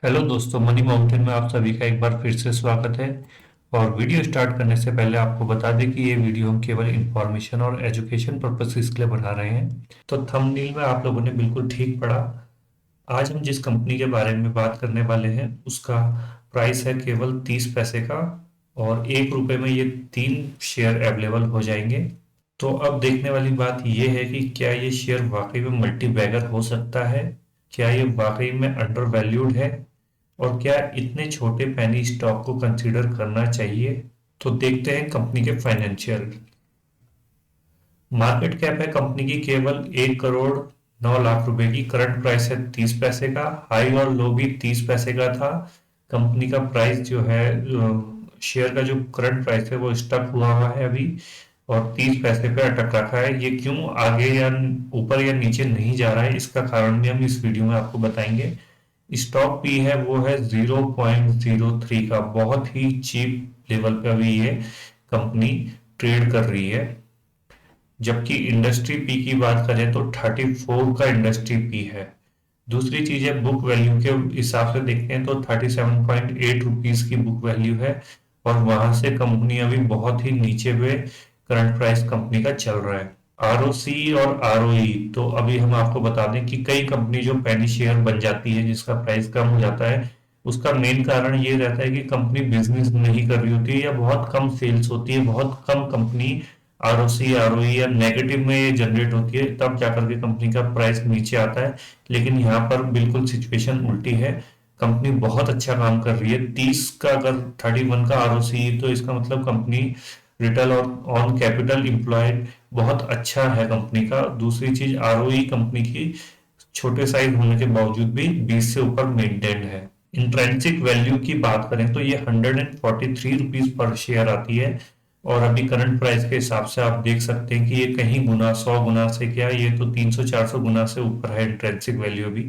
Hello दोस्तों, money mountain में आप सभी का एक बार फिर से स्वागत है। और वीडियो स्टार्ट करने से पहले आपको बता दें कि ये वीडियो हम केवल इंफॉर्मेशन और एजुकेशन पर्पसेस के लिए बना रहे हैं। तो थंबनेल में आप लोगों ने बिल्कुल ठीक पढ़ा। आज हम जिस कंपनी के बारे में बात करने वाले हैं उसका प्राइस है केवल 30 पैसे का। और 1 रुपए में ये 3 शेयर अवेलेबल हो जाएंगे। तो अब देखने वाली बात यह है कि क्या ये शेयर वाकई में मल्टी बैगर हो सकता है, क्या ये वाकई में अंडर वैल्यूड है, और क्या इतने छोटे पैनी स्टॉक को कंसीडर करना चाहिए। तो देखते हैं कंपनी के फाइनेंशियल। मार्केट कैप है कंपनी की केवल 1 करोड़ 9 लाख रुपए की। करंट प्राइस है 30 पैसे का। हाई और लो भी 30 पैसे का था। कंपनी का प्राइस जो है, शेयर का जो करंट प्राइस है वो स्टक हुआ है अभी, और 30 पैसे पे अटक रखा है। ये क्यों आगे या ऊपर या नीचे नहीं जा रहा है, इसका कारण भी हम इस वीडियो में आपको बताएंगे। स्टॉक पी है वो है 0.03 का। बहुत ही चीप लेवल पे अभी ये कंपनी ट्रेड कर रही है। जबकि इंडस्ट्री पी की बात करें तो 34 का इंडस्ट्री पी है। दूसरी चीज है, बुक वैल्यू के हिसाब से देखते हैं तो 37.8 रुपीज की बुक वैल्यू है। और वहां से कंपनी अभी बहुत ही नीचे पे करंट प्राइस कंपनी का चल रहा है। आरओसी और आरओई तो अभी हम आपको बता दें कि कई कंपनी जो पैनी शेयर बन जाती है जिसका प्राइस कम हो जाता है, उसका मेन कारण ये रहता है कि कंपनी बिजनेस नहीं कर रही होती है या बहुत कम सेल्स होती है। बहुत कम कंपनी आरओसी आरओई या नेगेटिव में ये जनरेट होती है, तब जाकर के कंपनी का प्राइस नीचे आता है। लेकिन यहाँ पर बिल्कुल सिचुएशन उल्टी है। कंपनी बहुत अच्छा काम कर रही है। 30 का अगर 31 का आरओसी, तो इसका मतलब company return on capital employed बहुत अच्छा है कंपनी का। दूसरी चीज, आरओई कंपनी की छोटे साइज होने के बावजूद भी 20 से ऊपर मेंटेन्ड है। इंट्रेंसिक वैल्यू की बात करें तो ये 143 रुपीज पर शेयर आती है। और अभी करंट प्राइस के हिसाब से आप देख सकते हैं कि ये कहीं गुना 100 गुना से क्या, ये तो 300-400 गुना से ऊपर है इंट्रेंसिक वैल्यू भी।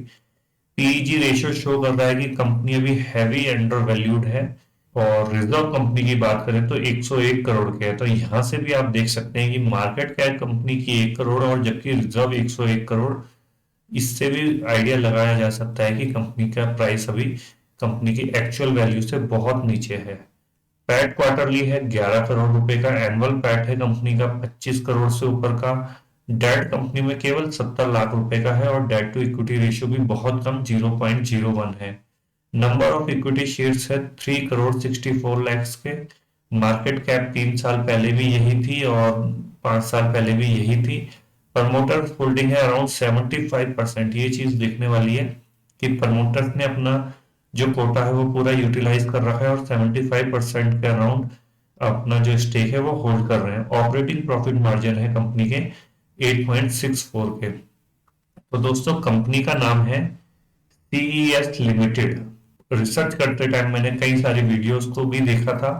पीईजी रेशियो शो कर रहा है कि कंपनी अभी हैवी अंडर वैल्यूड है। और रिजर्व कंपनी की बात करें तो 101 करोड़ के है। तो यहां से भी आप देख सकते हैं कि मार्केट कैप कंपनी की 1 करोड़ और जबकि रिजर्व 101 करोड़। इससे भी आइडिया लगाया जा सकता है कि कंपनी का प्राइस अभी कंपनी की एक्चुअल वैल्यू से बहुत नीचे है। पैट क्वार्टरली है 11 करोड़ रुपए का। एनुअल पैट है कंपनी का 25 करोड़ से ऊपर का। डेट कंपनी में केवल 70 लाख रुपए का है और डेट टू इक्विटी रेशियो भी बहुत कम 0.01 है। नंबर ऑफ इक्विटी शेयर्स है 3 करोड़ 64 लैक्स के। मार्केट कैप 3 साल पहले भी यही थी और 5 साल पहले भी यही थी। प्रमोटर होल्डिंग है अराउंड 75%। ये चीज देखने वाली है कि प्रमोटर्स ने अपना जो कोटा है वो पूरा यूटिलाइज कर रखा है और 75% के अराउंड अपना जो स्टेक है वो होल्ड कर रहे हैं। ऑपरेटिंग प्रॉफिट मार्जिन है कंपनी के 8.64 के। तो दोस्तों, कंपनी का नाम है सीईएस लिमिटेड। रिसर्च करते टाइम मैंने कई सारी वीडियोस को भी देखा था,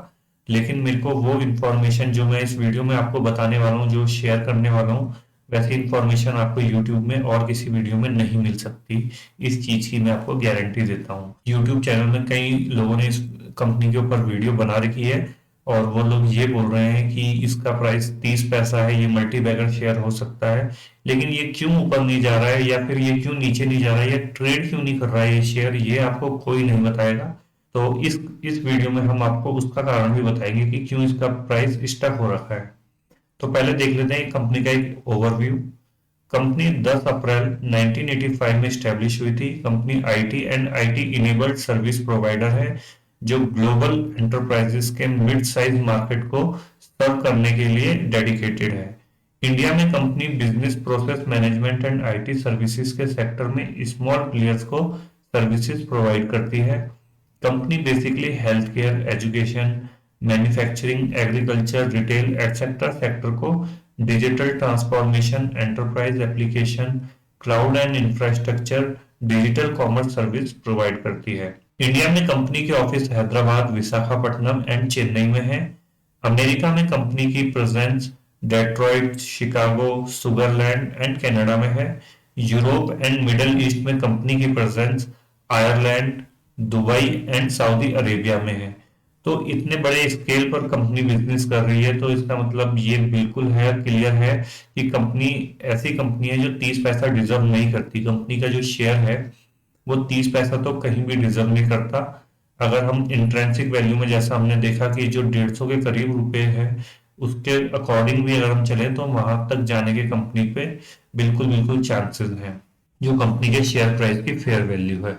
लेकिन मेरे को वो इंफॉर्मेशन जो मैं इस वीडियो में आपको बताने वाला हूँ, जो शेयर करने वाला हूँ, वैसी इंफॉर्मेशन आपको यूट्यूब में और किसी वीडियो में नहीं मिल सकती। इस चीज की मैं आपको गारंटी देता हूँ। यूट्यूब चैनल में कई लोगों ने इस कंपनी के ऊपर वीडियो बना रखी है और वो लोग ये बोल रहे हैं कि इसका प्राइस 30 पैसा है, ये मल्टी बैगर शेयर हो सकता है। लेकिन ये क्यों ऊपर नहीं जा रहा है या फिर ये क्यों नीचे नहीं जा रहा है या ट्रेड क्यों नहीं कर रहा है ये शेयर, ये आपको कोई नहीं बताएगा। तो इस वीडियो में हम आपको उसका कारण भी बताएंगे कि क्यों इसका प्राइस स्टक हो रखा है। तो पहले देख लेते हैं कंपनी का एक ओवरव्यू। कंपनी 10 अप्रैल 1985 में स्टैब्लिश हुई थी। Company IT and IT enabled service provider है जो ग्लोबल एंटरप्राइजेस के मिड साइज मार्केट को सर्व करने के लिए डेडिकेटेड है। इंडिया में company business process management and IT services के सेक्टर में स्मॉल प्लेयर्स को सर्विसेज प्रोवाइड करती है। Company basically health care, education, manufacturing, agriculture, retail etcetera sector को digital transformation, enterprise application, cloud and infrastructure, digital commerce service provide करती है। India में company के ऑफिस हैदराबाद, विशाखापट्टनम एंड चेन्नई में है। अमेरिका में कंपनी की presence Detroit, Chicago, Sugar Land and Canada में है। यूरोप एंड मिडिल ईस्ट में कंपनी की presence Ireland, Dubai and Saudi Arabia में है। तो इतने बड़े स्केल पर कंपनी बिजनेस कर रही है, तो इसका मतलब ये बिल्कुल है, क्लियर है कि कंपनी ऐसी कंपनी है जो 30 पैसा डिजर्व नहीं करती। कंपनी का जो शेयर है वो 30 पैसा तो कहीं भी डिजर्व नहीं करता। अगर हम इंट्रेंसिक वैल्यू में, जैसा हमने देखा कि जो 150 के करीब रुपए है, उसके अकॉर्डिंग भी अगर हम चले तो वहां तक जाने के कंपनी पे बिल्कुल बिल्कुल चांसेस हैं, जो कंपनी के शेयर प्राइस की फेयर वैल्यू है।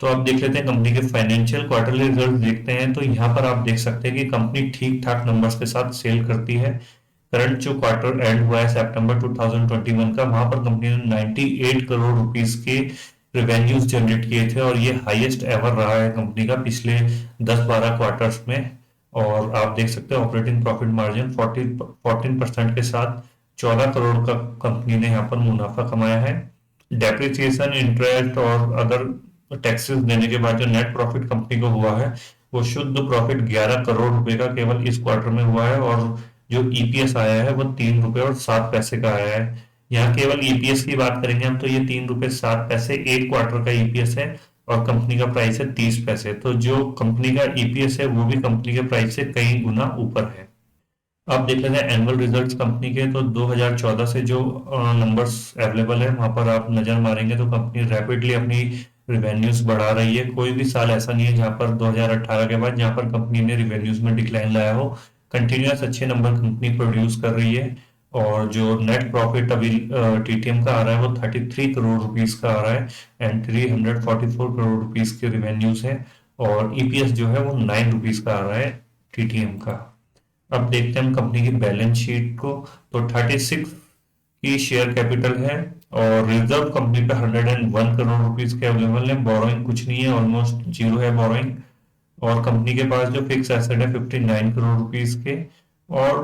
तो आप देख लेते हैं कंपनी के फाइनेंशियल क्वार्टरली रिजल्ट देखते हैं, तो यहाँ पर आप देख सकते हैं कि कंपनी ठीक ठाक नंबर्स के साथ सेल करती है। करंट जो क्वार्टर एंड हुआ है सितंबर 2021 का, वहां पर कंपनी ने 98 करोड़ रुपीस के रेवेन्यूज जनरेट किए थे, और ये हाईएस्ट एवर रहा है कंपनी का पिछले 10-12 क्वार्टर्स में। और आप देख सकते हैं ऑपरेटिंग प्रॉफिट मार्जिन 14% के साथ 14 करोड़ का कंपनी ने यहाँ पर मुनाफा कमाया है। डेप्रिसिएशन, इंटरेस्ट और अदर टैक्सेस देने के बाद जो नेट प्रॉफिट कंपनी को हुआ है, वो शुद्ध प्रॉफिट 11 करोड़ रुपए का केवल इस क्वार्टर में हुआ है, और जो ईपीएस आया है वो 3 रुपए और 7 पैसे का आया है। यहाँ केवल ईपीएस की बात करेंगे हम, तो ये 3 रुपए 7 पैसे एक क्वार्टर का ईपीएस है, और कंपनी का प्राइस है 30 पैसे। तो जो कंपनी का ईपीएस है वो भी कंपनी के प्राइस से कई गुना ऊपर है। आप देख लेते हैं एनुअल रिजल्ट्स कंपनी के, तो 2014 से जो नंबर्स अवेलेबल है वहां पर आप नजर मारेंगे तो कंपनी रैपिडली अपनी रिवेन्यूज बढ़ा रही है। कोई भी साल ऐसा नहीं है जहां पर 2018 के बाद जहां पर कंपनी ने रिवेन्यूज में डिक्लाइन लाया हो। कंटिन्यूअस अच्छे नंबर कंपनी प्रोड्यूस कर रही है। और जो नेट प्रॉफिट अभी टीटीएम का आ रहा है वो 33 करोड़ रुपीस का आ रहा है, एंड 344 करोड़ रुपीस के रिवेन्यूज है। और ईपीएस जो है वो 9 रुपीस का आ रहा है टीटीएम का। अब देखते हैं हम कंपनी की बैलेंस शीट को, तो 36 की शेयर कैपिटल है, और रिजर्व कंपनी पे 101 करोड़ रुपीस के अवेलेबल है। बोरोइंग कुछ नहीं है, ऑलमोस्ट जीरो है बोरोइंग। और कंपनी के पास जो फिक्स एसेट है 59 करोड़ रुपीस के। और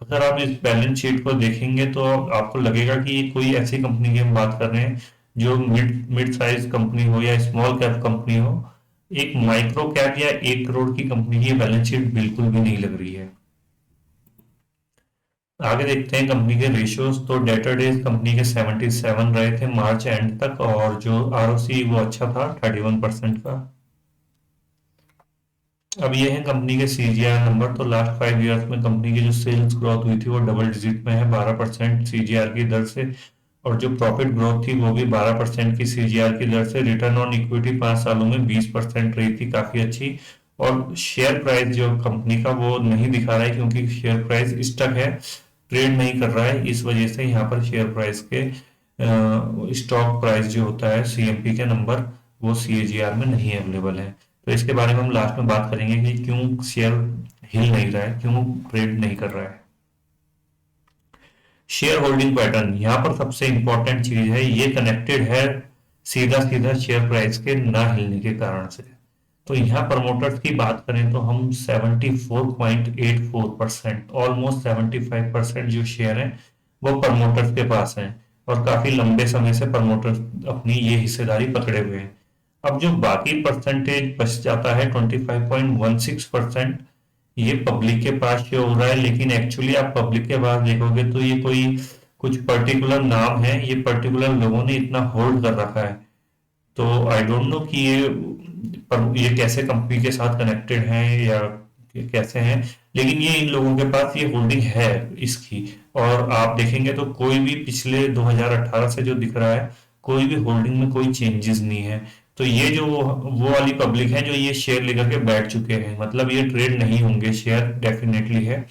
अगर आप इस बैलेंस शीट को देखेंगे तो आपको लगेगा कि ये कोई ऐसी कंपनी की हम बात कर रहे हैं जो मिड मिड साइज कंपनी हो या स्मॉल कैप कंपनी हो। एक माइक्रो कैप या 1 करोड़ की कंपनी की बैलेंस शीट बिल्कुल भी नहीं लग रही है। आगे देखते हैं कंपनी के रेशियोज, तो डेटर डेज कंपनी के 77 रहे थे मार्च एंड तक, और जो आरओसी वो अच्छा था 31% का। अब ये है कंपनी के सीजीआर नंबर, तो लास्ट 5 इयर्स में कंपनी की जो सेल्स ग्रोथ हुई थी वो डबल डिजिट में है 12% सीजीआर की दर से। और जो प्रॉफिट ग्रोथ थी वो भी 12% की सीजीआर की दर से। रिटर्न ऑन इक्विटी 5 सालों में 20% रही थी, काफी अच्छी। और शेयर प्राइस जो कंपनी का वो नहीं दिखा रहा है, क्योंकि शेयर प्राइस स्टक है, ट्रेड नहीं कर रहा है। इस वजह से यहाँ पर शेयर प्राइस के स्टॉक प्राइस जो होता है सीएमपी के नंबर, वो सीएजीआर में नहीं अवेलेबल है। तो इसके बारे में हम लास्ट में बात करेंगे कि क्यों शेयर हिल नहीं रहा है, क्यों ट्रेड नहीं कर रहा है। शेयर होल्डिंग पैटर्न यहाँ पर सबसे इंपॉर्टेंट चीज है, ये कनेक्टेड है सीधा सीधा शेयर प्राइस के ना हिलने के कारण से। तो यहाँ प्रमोटर्स की बात करें तो हम 74.84%, ऑलमोस्ट 75% जो शेयर है वो प्रमोटर्स के पास है, और काफी लंबे समय से प्रमोटर्स अपनी ये हिस्सेदारी पकड़े हुए हैं। अब जो बाकी परसेंटेज बच जाता है 25.16%, ये पब्लिक के पास शो हो रहा है, लेकिन एक्चुअली आप पब्लिक के पास देखोगे तो ये कोई कुछ पर्टिकुलर नाम है, ये पर्टिकुलर लोगों ने इतना होल्ड कर रखा है। तो आई डोंट नो कि ये कैसे कंपनी के साथ कनेक्टेड हैं या कैसे हैं, लेकिन ये इन लोगों के पास ये होल्डिंग है इसकी। और आप देखेंगे तो कोई भी पिछले 2018 से जो दिख रहा है, कोई भी होल्डिंग में कोई चेंजेस नहीं है। तो ये जो वो वाली पब्लिक है जो ये शेयर लेकर के बैठ चुके हैं, मतलब ये ट्रेड नहीं होंगे शेयर, डेफिनेटली है।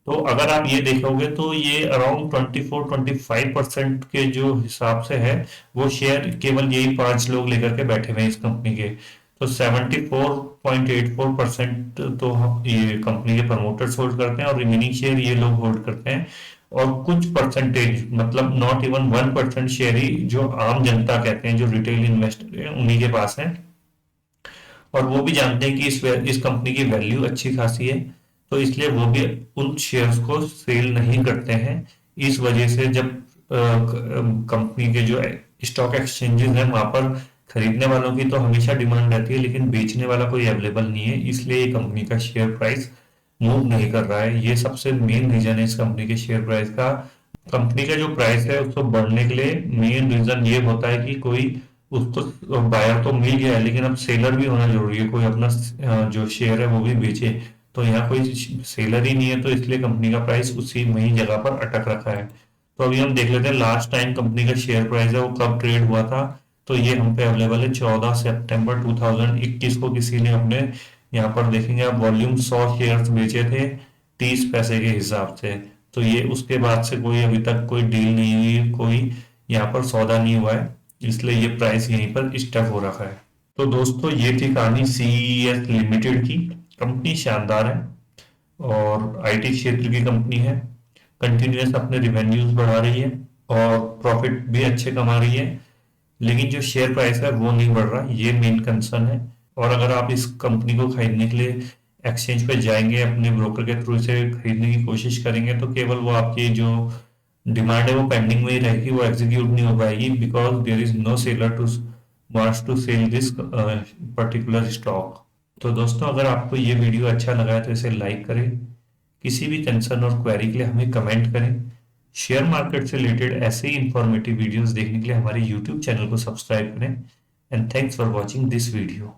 तो अगर आप ये देखोगे तो ये अराउंड 24-25% के जो हिसाब से है, वो शेयर केवल यही 5 लोग लेकर के बैठे हुए हैं इस कंपनी के। तो 74.84% तो ये कंपनी के प्रमोटर्स होल्ड करते हैं, और रिमेनिंग शेयर ये लोग होल्ड करते हैं। और कुछ परसेंटेज, मतलब नॉट इवन 1% शेयर ही जो आम जनता कहते हैं, जो रिटेल इन्वेस्टर है, उन्हीं के पास है। और वो भी जानते हैं कि इस कंपनी की वैल्यू अच्छी खासी है, तो इसलिए वो भी उन शेयर्स को सेल नहीं करते हैं। इस वजह से जब कंपनी के जो स्टॉक एक्सचेंजेस हैं वहां पर खरीदने वालों की तो हमेशा डिमांड रहती है, लेकिन बेचने वाला कोई अवेलेबल नहीं है, इसलिए ये कंपनी का शेयर प्राइस मूव नहीं कर रहा है। ये सबसे मेन रीजन है इस कंपनी के शेयर प्राइस का। कंपनी का जो प्राइस है उसको बढ़ने के लिए मेन रीजन ये होता है कि कोई उसको बायर तो मिल गया है, लेकिन अब सेलर भी होना जरूरी है, कोई अपना जो शेयर है वो भी बेचे। तो यहाँ कोई सेलर ही नहीं है, तो इसलिए कंपनी का प्राइस उसी वही जगह पर अटक रखा है। तो अभी हम देख लेते हैं लास्ट टाइम कंपनी का शेयर प्राइस है वो कब ट्रेड हुआ था। तो ये हम पे अवेलेबल है 14 सितंबर 2021 को। किसी ने अपने यहाँ पर देखेंगे आप, वॉल्यूम 100 शेयर्स बेचे थे 30 पैसे के हिसाब से। तो ये उसके बाद से कोई अभी तक कोई डील नहीं हुई, कोई यहाँ पर सौदा नहीं हुआ है, इसलिए ये प्राइस यहीं पर स्टक हो रखा है। तो दोस्तों ये थी कहानी सीईएस लिमिटेड की। कंपनी शानदार है और आईटी क्षेत्र की कंपनी है, कंटिन्यूअस अपने रिवेन्यूज बढ़ा रही है और प्रॉफिट भी अच्छे कमा रही है, लेकिन जो शेयर प्राइस है वो नहीं बढ़ रहा, ये मेन कंसर्न है। और अगर आप इस कंपनी को खरीदने के लिए एक्सचेंज पे जाएंगे, अपने ब्रोकर के थ्रू से खरीदने की कोशिश करेंगे, तो केवल वो आपकी जो डिमांड है वो पेंडिंग में ही रहेगी, वो एग्जीक्यूट नहीं हो पाएगी, because there is no seller to wants to sell this particular stock. तो दोस्तों अगर आपको ये वीडियो अच्छा लगा है तो इसे लाइक करें, किसी भी कंसर्न और क्वेरी के लिए हमें कमेंट करें। शेयर मार्केट से रिलेटेड ऐसे ही इंफॉर्मेटिव वीडियोस देखने के लिए हमारे यूट्यूब चैनल को सब्सक्राइब करें। And thanks for watching this video.